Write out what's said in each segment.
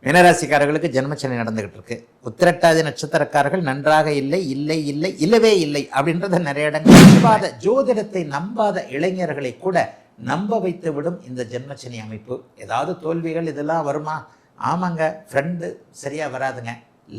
மீனராசிக்காரர்களுக்கு ஜென்மச்சனி நடந்துகிட்டு இருக்கு. உத்திரட்டாதி நட்சத்திரக்காரர்கள் நன்றாக இல்லை இல்லை இல்லை இல்லவே இல்லை அப்படின்றத நிறைய இடங்கள் நம்பாத, ஜோதிடத்தை நம்பாத இளைஞர்களை கூட நம்ப வைத்து விடும் இந்த ஜென்மச்சனி அமைப்பு. ஏதாவது தோல்விகள் இதெல்லாம் வருமா? ஆமாங்க, ஃப்ரெண்டு சரியாக வராதுங்க,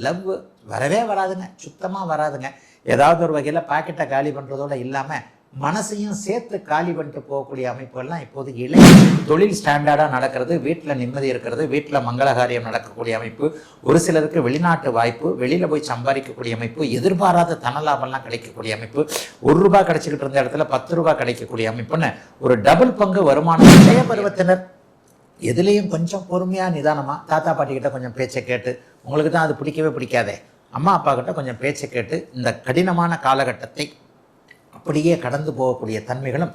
லவ் வரவே வராதுங்க, சுத்தமாக வராதுங்க. ஏதாவது ஒரு வகையில் பாக்கெட்டை காலி பண்ணுறதோடு இல்லாமல் மனசையும் சேர்த்து காலி பண்ணிட்டு போகக்கூடிய அமைப்புகள்லாம் இப்போது இளைய தொழில் ஸ்டாண்டர்டாக நடக்கிறது. வீட்டில் நிம்மதி இருக்கிறது, வீட்டில் மங்களகாரியம் நடக்கக்கூடிய அமைப்பு, ஒரு சிலருக்கு வெளிநாட்டு வாய்ப்பு, வெளியில் போய் சம்பாதிக்கக்கூடிய அமைப்பு, எதிர்பாராத தனலாபம்லாம் கிடைக்கக்கூடிய அமைப்பு, ₹1 கிடைச்சிக்கிட்டு இருந்த இடத்துல ₹10 கிடைக்கக்கூடிய அமைப்புன்னு ஒரு டபுள் பங்கு வருமானம். இளைய பருவத்தினர் எதுலேயும் கொஞ்சம் பொறுமையாக நிதானமாக தாத்தா பாட்டிக்கிட்ட கொஞ்சம் பேச்சை கேட்டு, உங்களுக்கு தான் அது பிடிக்கவே பிடிக்காதே, அம்மா அப்பா கிட்ட கொஞ்சம் பேச்சை கேட்டு இந்த கடினமான காலகட்டத்தை அப்படியே கடந்து போகக்கூடிய தன்மைகளும்.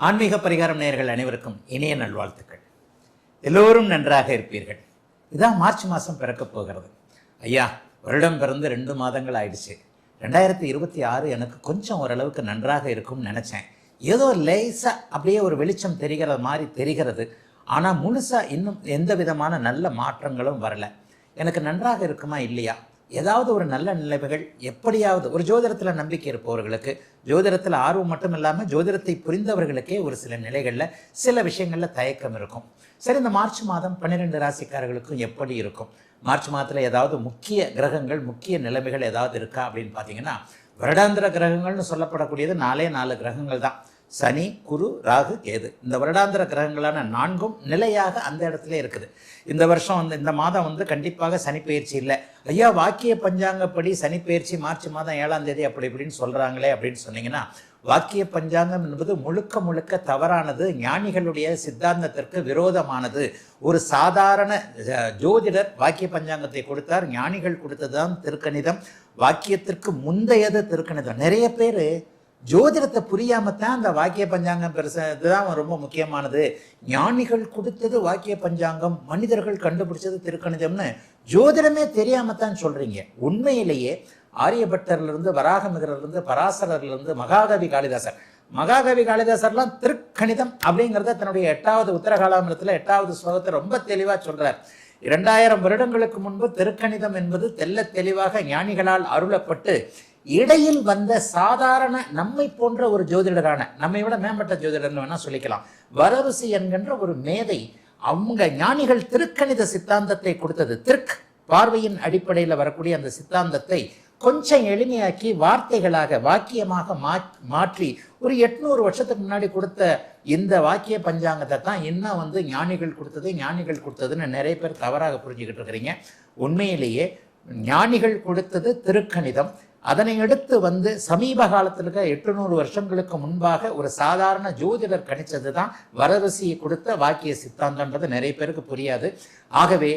ஆன்மீக பரிகாரம் நேயர்கள் அனைவருக்கும் இனிய நல்வாழ்த்துக்கள். எல்லோரும் நன்றாக இருப்பீர்கள். இதான் மார்ச் மாதம் பிறக்கப் போகிறது. ஐயா, வருடம் பிறந்து 2 மாதங்கள் ஆயிடுச்சு. 2026 எனக்கு கொஞ்சம் ஓரளவுக்கு நன்றாக இருக்கும்னு நினச்சேன். ஏதோ லேசாக அப்படியே ஒரு வெளிச்சம் தெரிகிற மாதிரி தெரிகிறது. ஆனால் முழுசாக இன்னும் எந்த விதமான நல்ல மாற்றங்களும் வரலை. எனக்கு நன்றாக இருக்குமா இல்லையா? ஏதாவது ஒரு நல்ல நிலைமைகள் எப்படியாவது ஒரு ஜோதிடத்தில் நம்பிக்கை இருப்பவர்களுக்கு, ஜோதிடத்தில் ஆர்வம் மட்டும் இல்லாமல் ஜோதிடத்தை புரிந்தவர்களுக்கே ஒரு சில நிலைகளில் சில விஷயங்களில் தயக்கம் இருக்கும். சரி, இந்த மார்ச் மாதம் 12 ராசிக்காரர்களுக்கும் எப்படி இருக்கும்? மார்ச் மாதத்தில் ஏதாவது முக்கிய கிரகங்கள், முக்கிய நிலைமைகள் ஏதாவது இருக்கா அப்படின்னு பார்த்தீங்கன்னா, வருடாந்திர கிரகங்கள்னு சொல்லப்படக்கூடியது 4 கிரகங்கள் தான். சனி, குரு, ராகு, கேது. இந்த வருடாந்திர கிரகங்களான 4ம் நிலையாக அந்த இடத்துல இருக்குது. இந்த வருஷம் இந்த மாதம் கண்டிப்பாக சனி பயிற்சி இல்லை. ஐயா, வாக்கிய பஞ்சாங்கப்படி சனி பயிற்சி மார்ச் மாதம் 7ஆம் தேதி அப்படி இப்படின்னு சொல்கிறாங்களே அப்படின்னு சொன்னீங்கன்னா, வாக்கிய பஞ்சாங்கம் என்பது முழுக்க முழுக்க தவறானது, ஞானிகளுடைய சித்தாந்தத்திற்கு விரோதமானது. ஒரு சாதாரண ஜோதிடர் வாக்கிய பஞ்சாங்கத்தை கொடுத்தார், ஞானிகள் கொடுத்ததுதான் திருக்கணிதம். வாக்கியத்திற்கு முந்தையது திருக்கணிதம். நிறைய பேர் ஜோதிடத்தை புரியாமத்தான் அந்த வாக்கிய பஞ்சாங்கம் இதுதான் ரொம்ப முக்கியமானது, ஞானிகள் கொடுத்தது வாக்கிய பஞ்சாங்கம், மனிதர்கள் கண்டுபிடிச்சது திருக்கணிதம்னு ஜோதிடமே தெரியாமத்தான் சொல்றீங்க. உண்மையிலேயே ஆரியபட்டர்லேருந்து, வராகமிகரிலிருந்து, பராசரர்லேருந்து, மகாகவி காளிதாசர்லாம் திருக்கணிதம் அப்படிங்கிறத தன்னுடைய 8வது உத்தரகாலாமிரத்தில் 8வது ஸ்லோகத்தை ரொம்ப தெளிவாக சொல்றார். 2000 வருடங்களுக்கு முன்பு திருக்கணிதம் என்பது தெல்ல தெளிவாக ஞானிகளால் அருளப்பட்டு இடையில் வந்த சாதாரண நம்மை போன்ற ஒரு ஜோதிடரான, நம்மை விட மேம்பட்ட ஜோதிடர்னு வேணா சொல்லிக்கலாம், வரருசி என்கின்ற ஒரு மேதை, அவங்க ஞானிகள் திருக்கணித சித்தாந்தத்தை கொடுத்தது. பார்வையின் அடிப்படையில் வரக்கூடிய அந்த சித்தாந்தத்தை கொஞ்சம் எளிமையாக்கி வார்த்தைகளாக வாக்கியமாக மாற்றி ஒரு 800 வருஷத்துக்கு முன்னாடி கொடுத்த இந்த வாக்கிய பஞ்சாங்கத்தை தான் இன்னும் ஞானிகள் கொடுத்ததுன்னு நிறைய பேர் தவறாக புரிஞ்சுக்கிட்டு இருக்கிறீங்க. உண்மையிலேயே ஞானிகள் கொடுத்தது திருக்கணிதம். அதனை அடுத்து சமீப காலத்தில் 800 வருஷங்களுக்கு முன்பாக ஒரு சாதாரண ஜோதிடர் கணிச்சது தான் வரருசியை கொடுத்த வாக்கிய சித்தாந்தன்றது நிறைய பேருக்கு புரியாது. ஆகவே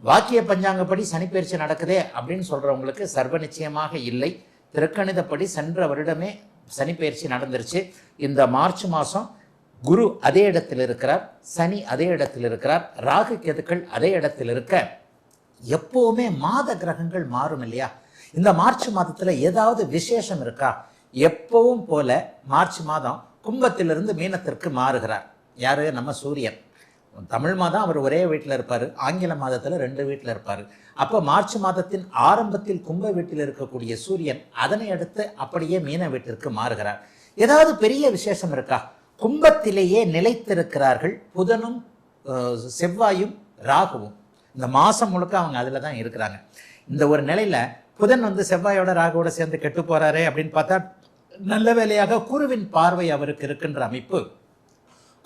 வாக்கிய பஞ்சாங்கப்படி சனிப்பெயர்ச்சி நடக்குதே அப்படின்னு சொல்றவங்களுக்கு சர்வ நிச்சயமாக இல்லை. திருக்கணிதப்படி சென்ற வருடமே சனிப்பெயர்ச்சி நடந்துருச்சு. இந்த மார்ச் மாதம் குரு அதே இடத்தில் இருக்கிறார், சனி அதே இடத்தில் இருக்கிறார், ராகு கேதுக்கள் அதே இடத்தில் இருக்க எப்பவுமே மாத கிரகங்கள் மாறும் இல்லையா? இந்த மார்ச் மாதத்துல ஏதாவது விசேஷம் இருக்கா? எப்பவும் போல மார்ச் மாதம் கும்பத்திலிருந்து மீனத்திற்கு மாறுகிறார். யாரு? நம்ம சூரியன். தமிழ் மாதம் அவர் ஒரே வீட்டில் இருப்பார், ஆங்கில மாதத்தில் 2 வீட்டில் இருப்பார். அப்போ மார்ச் மாதத்தின் ஆரம்பத்தில் கும்ப வீட்டில் இருக்கக்கூடிய சூரியன் அதனை அடுத்து அப்படியே மீன வீட்டிற்கு மாறுகிறார். ஏதாவது பெரிய விசேஷம் இருக்கா? கும்பத்திலேயே நிலைத்திருக்கிறார்கள் புதனும் செவ்வாயும் ராகுவும். இந்த மாதம் முழுக்க அவங்க அதில் தான் இருக்கிறாங்க. இந்த ஒரு நிலையில் புதன் செவ்வாயோட ராகுவோட சேர்ந்து கெட்டு போறாரே அப்படின்னு பார்த்தா, நல்ல வேளையாக குருவின் பார்வை அவருக்கு இருக்கின்ற அமைப்பு.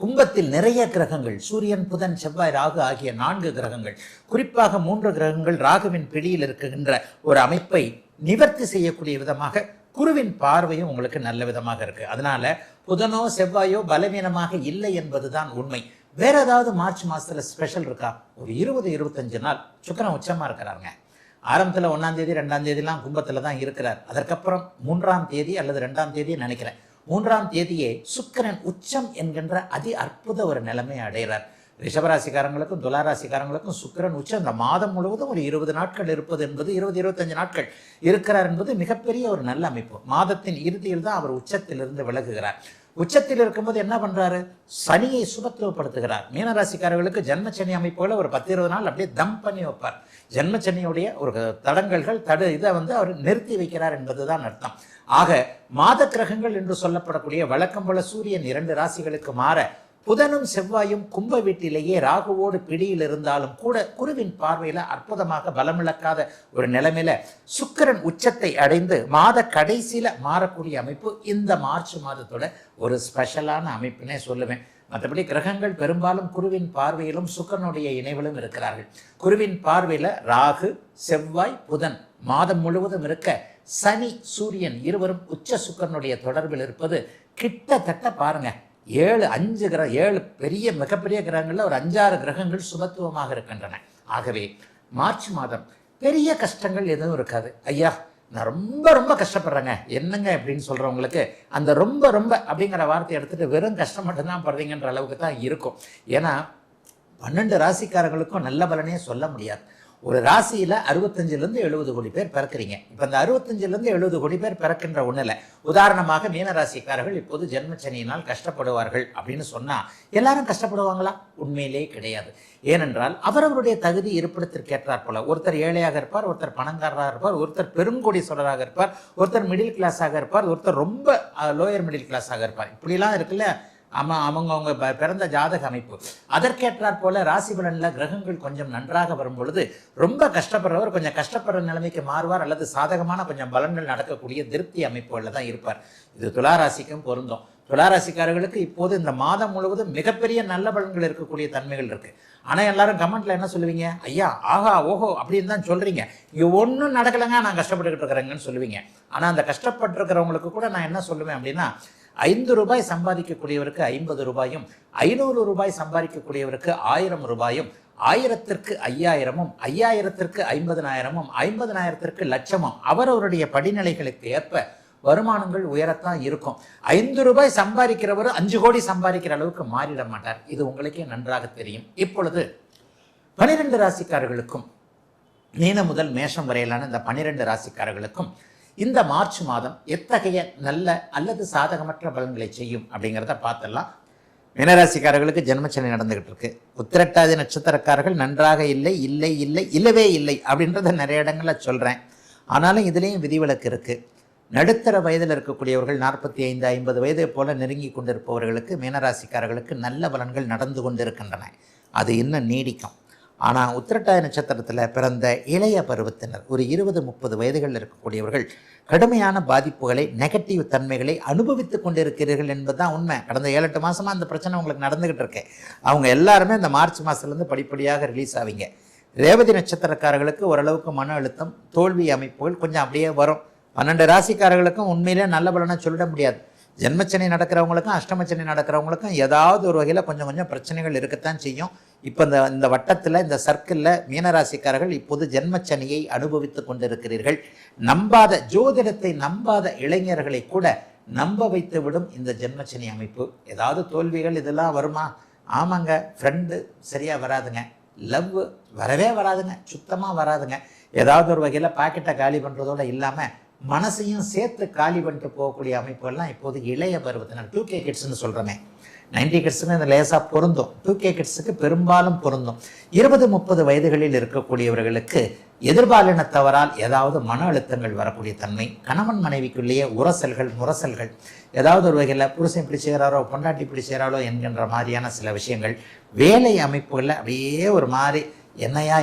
கும்பத்தில் நிறைய கிரகங்கள், சூரியன், புதன், செவ்வாய், ராகு ஆகிய 4 கிரகங்கள், குறிப்பாக 3 கிரகங்கள் ராகுவின் பிடியில் இருக்கின்ற ஒரு அமைப்பை நிவர்த்தி செய்யக்கூடிய விதமாக குருவின் பார்வையும் உங்களுக்கு நல்ல விதமாக இருக்கு. அதனால புதனோ செவ்வாயோ பலவீனமாக இல்லை என்பதுதான் உண்மை. வேற ஏதாவது மார்ச் மாசத்துல ஸ்பெஷல் இருக்கா? ஒரு 20-25 நாள் சுக்கிரன் உச்சமா இருக்கிறாருங்க. ஆரம்பத்தில் 1ஆம் தேதி 2ஆம் தேதிலாம் கும்பத்தில் தான் இருக்கிறார். அதற்கப்புறம் 3ஆம் தேதி அல்லது 2ஆம் தேதி நினைக்கிறேன் 3ஆம் தேதியே சுக்கிரன் உச்சம் என்கின்ற அதி அற்புத ஒரு நிலைமையை அடைகிறார். ரிஷபராசிக்காரங்களுக்கும் துளாராசிக்காரங்களுக்கும் சுக்கிரன் உச்சம் இந்த மாதம் முழுவதும் ஒரு 20 நாட்கள் இருப்பது என்பது 20-25 நாட்கள் இருக்கிறார் என்பது மிகப்பெரிய ஒரு நல்ல அமைப்பு. மாதத்தின் இறுதியில் தான் அவர் உச்சத்திலிருந்து விலகுகிறார். உச்சத்தில் இருக்கும்போது என்ன பண்றாரு? சனியை சுபத்துவப்படுத்துகிறார். மீனராசிக்காரர்களுக்கு ஜென்மச்சனி அமைப்புகளை ஒரு 10-20 நாள் அப்படியே தம் பண்ணி வைப்பார். ஜென்மச்சனியுடைய ஒரு தடங்கல்கள் இதை அவர் நிறுத்தி வைக்கிறார் என்பதுதான் அர்த்தம். ஆக மாத கிரகங்கள் என்று சொல்லப்படக்கூடிய வழக்கம் போல சூரியன் 2 ராசிகளுக்கு மாற புதனும் செவ்வாயும் கும்ப வீட்டிலேயே ராகுவோடு பிடியில் இருந்தாலும் கூட குருவின் பார்வையில அற்புதமாக பலமிழக்காத ஒரு நிலைமையில சுக்கிரன் உச்சத்தை அடைந்து மாத கடைசியில மாறக்கூடிய அமைப்பு இந்த மார்ச் மாதத்தோட ஒரு ஸ்பெஷலான அமைப்புன்னே சொல்லுவேன். மற்றபடி கிரகங்கள் பெரும்பாலும் குருவின் பார்வையிலும் சுக்கிரனுடைய இணைவிலும் இருக்கிறார்கள். குருவின் பார்வையில ராகு, செவ்வாய், புதன் மாதம் முழுவதும் இருக்க, சனி சூரியன் இருவரும் உச்ச சுக்கிரனுடைய தொடர்பில் இருப்பது கிட்டத்தட்ட பாருங்க 7 பெரிய மிகப்பெரிய கிரகங்கள்ல ஒரு 5-6 கிரகங்கள் சுபத்துவமாக இருக்கின்றன. ஆகவே மார்ச் மாதம் பெரிய கஷ்டங்கள் எதுவும் இருக்காது. ஐயா நான் ரொம்ப கஷ்டப்படுறேங்க என்னங்க அப்படின்னு சொல்றவங்களுக்கு அந்த ரொம்ப அப்படிங்கிற வார்த்தையை எடுத்துட்டு வெறும் கஷ்டம் மட்டும்தான் படுறீங்கன்ற அளவுக்கு தான் இருக்கும். ஏன்னா 12 ராசிக்காரங்களுக்கும் நல்ல பலனே சொல்ல முடியாது. ஒரு ராசியில 65-70 கோடி பேர் பிறக்கிறீங்க. இப்ப இந்த 65-70 கோடி பேர் பிறக்கின்ற ஒண்ணுல உதாரணமாக மீனராசிக்காரர்கள் இப்போது ஜென்மச்சனியினால் கஷ்டப்படுவார்கள் அப்படின்னு சொன்னா எல்லாரும் கஷ்டப்படுவாங்களா? உண்மையிலே கிடையாது. ஏனென்றால் அவரவருடைய தகுதி இருப்பிடத்திற்கு ஏற்றாற் போல ஒருத்தர் ஏழையாக இருப்பார், ஒருத்தர் பணக்காரராக இருப்பார், ஒருத்தர் பெருங்கோடீஸ்வரராக இருப்பார், ஒருத்தர் மிடில் கிளாஸாக இருப்பார், ஒருத்தர் ரொம்ப லோயர் மிடில் கிளாஸாக இருப்பார். இப்படிலாம் இருக்குல்ல அவங்க பிறந்த ஜாதக அமைப்பு. அதற்கேற்றாற் போல ராசி பலன்ல கிரகங்கள் கொஞ்சம் நன்றாக வரும் பொழுது ரொம்ப கஷ்டப்படுறவர் கொஞ்சம் கஷ்டப்படுற நிலைமைக்கு மாறுவார், அல்லது சாதகமான கொஞ்சம் பலன்கள் நடக்கக்கூடிய திருப்தி அமைப்புகளில் தான் இருப்பார். இது துளாராசிக்கும் பொருந்தும். துளாராசிக்காரர்களுக்கு இப்போது இந்த மாதம் முழுவதும் மிகப்பெரிய நல்ல பலன்கள் இருக்கக்கூடிய தன்மைகள் இருக்கு. ஆனா எல்லாரும் கமெண்ட்ல என்ன சொல்லுவீங்க? ஐயா ஆஹா ஓஹோ அப்படின்னு தான் சொல்றீங்க, இங்க ஒன்றும் நடக்கலைங்க, நான் கஷ்டப்பட்டுக்கிட்டு இருக்கிறேங்கன்னு சொல்லுவீங்க. ஆனா அந்த கஷ்டப்பட்டு இருக்கிறவங்களுக்கு கூட நான் என்ன சொல்லுவேன் அப்படின்னா, 5 ரூபாய் சம்பாதிக்கக்கூடியவருக்கு 50 ரூபாயும், 500 ரூபாய் சம்பாதிக்கக்கூடியவருக்கு 1000 ரூபாயும், 1000ற்கு 5000ம், 5000ற்கு 50,000ம், 50,000ற்கு லட்சமும் அவரவருடைய படிநிலைகளுக்கு ஏற்ப வருமானங்கள் உயரத்தான் இருக்கும். 5 ரூபாய் சம்பாதிக்கிறவர் 5 கோடி சம்பாதிக்கிற அளவுக்கு மாறிட மாட்டார். இது உங்களுக்கே நன்றாக தெரியும். இப்பொழுது 12 ராசிக்காரர்களுக்கும் மீனம் முதல் மேஷம் வரையிலான இந்த 12 ராசிக்காரர்களுக்கும் இந்த மார்ச் மாதம் எத்தகைய நல்ல அல்லது சாதகமற்ற பலன்களை செய்யும் அப்படிங்கிறத பார்த்துடலாம். மீனராசிக்காரர்களுக்கு ஜென்மச்சனி நடந்துகிட்டு இருக்கு. உத்திரட்டாதி நட்சத்திரக்காரர்கள் நன்றாக இல்லவே இல்லை அப்படின்றத நிறைய இடங்கள்ல சொல்றேன். ஆனாலும் இதுலேயும் விதிவிலக்கு இருக்கு. நடுத்தர வயதில் இருக்கக்கூடியவர்கள் 45-50 வயதை போல நெருங்கி கொண்டிருப்பவர்களுக்கு மீனராசிக்காரர்களுக்கு நல்ல பலன்கள் நடந்து கொண்டிருக்கின்றன. அது இன்னும் நீடிக்கும். ஆனால் உத்திரட்டாதி நட்சத்திரத்தில் பிறந்த இளைய பருவத்தினர் ஒரு 20-30 வயதுகளில் இருக்கக்கூடியவர்கள் கடுமையான பாதிப்புகளை, நெகட்டிவ் தன்மைகளை அனுபவித்து கொண்டிருக்கிறீர்கள் என்பதுதான் உண்மை. கடந்த 7-8 மாதமாக அந்த பிரச்சனை உங்களுக்கு நடந்துகிட்டு இருக்கு. அவங்க எல்லாருமே இந்த மார்ச் மாதத்துலேருந்து படிப்படியாக ரிலீஸ் ஆவீங்க. ரேவதி நட்சத்திரக்காரர்களுக்கு ஓரளவுக்கு மன அழுத்தம், தோல்வி அமைப்புகள் கொஞ்சம் அப்படியே வரும். 12 ராசிக்காரர்களுக்கும் உண்மையிலே நல்ல பலனை சொல்லிட முடியாது. ஜென்மச்சனி நடக்கிறவங்களுக்கும் அஷ்டமச்சனி நடக்கிறவங்களுக்கும் ஏதாவது ஒரு வகையில் கொஞ்சம் பிரச்சனைகள் இருக்கத்தான் செய்யும். இப்போ இந்த வட்டத்தில், இந்த சர்க்கிளில் மீனராசிக்காரர்கள் இப்போது ஜென்மச்சனியை அனுபவித்து கொண்டிருக்கிறீர்கள். நம்பாத ஜோதிடத்தை நம்பாத இளைஞர்களை கூட நம்ப வைத்து விடும் இந்த ஜென்மச்சனி அமைப்பு. ஏதாவது தோல்விகள் இதெல்லாம் வருமா? ஆமாங்க, ஃப்ரெண்டு சரியாக வராதுங்க, லவ் வரவே வராதுங்க, சுத்தமாக வராதுங்க. ஏதாவது ஒரு வகையில் பாக்கெட்டை காலி பண்ணுறதோடு இல்லாமல் மனசையும் சேர்த்து காலி பண்ணிட்டு போகக்கூடிய அமைப்புகள்லாம் இப்போது இளைய பருவத்தினர் 2K கிட்ஸ்ன்னு சொல்கிறோமே, 90 கிட்ஸுக்கு இந்த லேசாக பொருந்தும், 2K கிட்ஸுக்கு பெரும்பாலும் பொருந்தும். 20-30 வயதுகளில் இருக்கக்கூடியவர்களுக்கு எதிர்பாலினத்தவரால் ஏதாவது மன அழுத்தங்கள் வரக்கூடிய தன்மை, கணவன் மனைவிக்குள்ளேயே உரசல்கள் முரசல்கள், ஏதாவது ஒரு வகையில் புருஷன் இப்படி செய்கிறாரோ பொண்டாட்டி இப்படி செய்கிறாரோ என்கின்ற மாதிரியான சில விஷயங்கள், வேலை அமைப்புகளில் அப்படியே ஒரு மாதிரி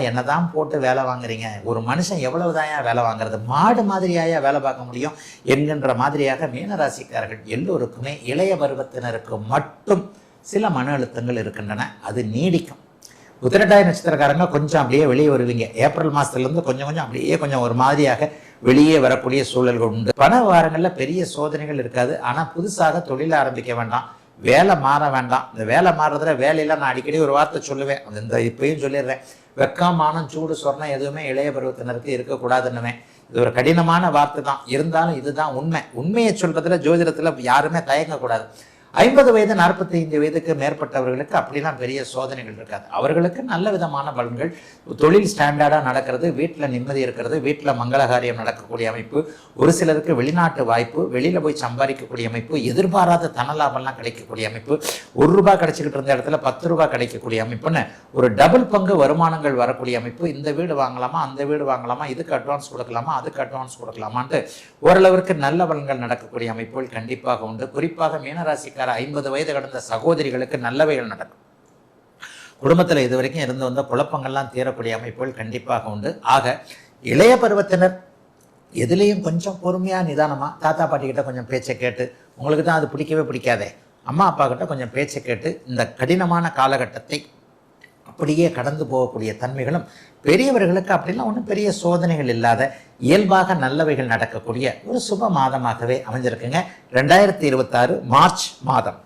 என்னதான் போட்டு வேலை வாங்குறீங்க, ஒரு மனுஷன் எவ்வளவுதான் வேலை வாங்குறது, மாடு மாதிரியாயா வேலை பார்க்க முடியும் என்கின்ற மாதிரியாக மீனராசிக்காரர்கள் எல்லோருக்குமே இளைய பருவத்தினருக்கு மட்டும் சில மன அழுத்தங்கள் இருக்கின்றன. அது நீடிக்கும். உத்திரட்டாதி நட்சத்திரக்காரங்க கொஞ்சம் அப்படியே வெளியே வருவீங்க. ஏப்ரல் மாதத்துலேருந்து கொஞ்சம் அப்படியே கொஞ்சம் ஒரு மாதிரியாக வெளியே வரக்கூடிய சூழல்கள் உண்டு. பண வாரங்களில் பெரிய சோதனைகள் இருக்காது. ஆனால் புதுசாக தொழில் ஆரம்பிக்க வேண்டாம், வேலை மாற வேண்டாம். இந்த வேலை மாறுறதுல வேலையெல்லாம் நான் அடிக்கடி ஒரு வார்த்தை சொல்லுவேன், இந்த இப்பயும் சொல்லிடுறேன், வெக்கம் மானம் சூடு சொர்ணம் எதுவுமே இளைய பருவத்தினருக்கு இருக்கக்கூடாதுன்னுவேன். இது ஒரு கடினமான வார்த்தை தான், இருந்தாலும் இதுதான் உண்மை. உண்மையை சொல்றதுல ஜோதிடத்துல யாருமே தயங்கக்கூடாது. 50 வயது 45 வயதுக்கு மேற்பட்டவர்களுக்கு அப்படிலாம் பெரிய சோதனைகள் இருக்காது. அவர்களுக்கு நல்ல விதமான பலன்கள், தொழில் ஸ்டாண்டர்டாக நடக்கிறது, வீட்டில் நிம்மதி இருக்கிறது, வீட்டில் மங்களகாரியம் நடக்கக்கூடிய அமைப்பு, ஒரு சிலருக்கு வெளிநாட்டு வாய்ப்பு, வெளியில் போய் சம்பாதிக்கக்கூடிய அமைப்பு, எதிர்பாராத தனலாபம்லாம் கிடைக்கக்கூடிய அமைப்பு, ₹1 கிடைச்சிக்கிட்டு இருந்த இடத்துல ₹10 கிடைக்கக்கூடிய அமைப்புன்னு ஒரு டபுள் பங்கு வருமானங்கள் வரக்கூடிய அமைப்பு. இந்த வீடு வாங்கலாமா, அந்த வீடு வாங்கலாமா, இதுக்கு அட்வான்ஸ் கொடுக்கலாமா, அதுக்கு அட்வான்ஸ் கொடுக்கலாமான்ட்டு ஓரளவிற்கு நல்ல பலன்கள் நடக்கக்கூடிய அமைப்புகள் கண்டிப்பாக உண்டு. குறிப்பாக மீனராசிக்கார 50 வயது கடந்த சகோதரிகளுக்கு நல்லவைகள் நடக்கும். குடும்பத்தில் இதுவரைக்கும் இருந்து வந்த குழப்பங்கள்லாம் தீரக்கூடிய அமைப்புகள் கண்டிப்பாக உண்டு. ஆக இளைய பருவத்தினர் எதுலேயும் கொஞ்சம் பொறுமையாக நிதானமாக தாத்தா பாட்டிக்கிட்ட கொஞ்சம் பேச்சை கேட்டு, உங்களுக்கு தான் அது பிடிக்கவே பிடிக்காதே, அம்மா அப்பா கிட்ட கொஞ்சம் பேச்சை கேட்டு இந்த கடினமான காலகட்டத்தை அப்படியே கடந்து போகக்கூடிய தன்மைகளும், பெரியவர்களுக்கு அப்படிலாம் ஒன்றும் பெரிய சோதனைகள் இல்லாத இயல்பாக நல்லவைகள் நடக்கக்கூடிய ஒரு சுப மாதமாகவே அமைஞ்சிருக்குங்க 2026 மார்ச் மாதம்.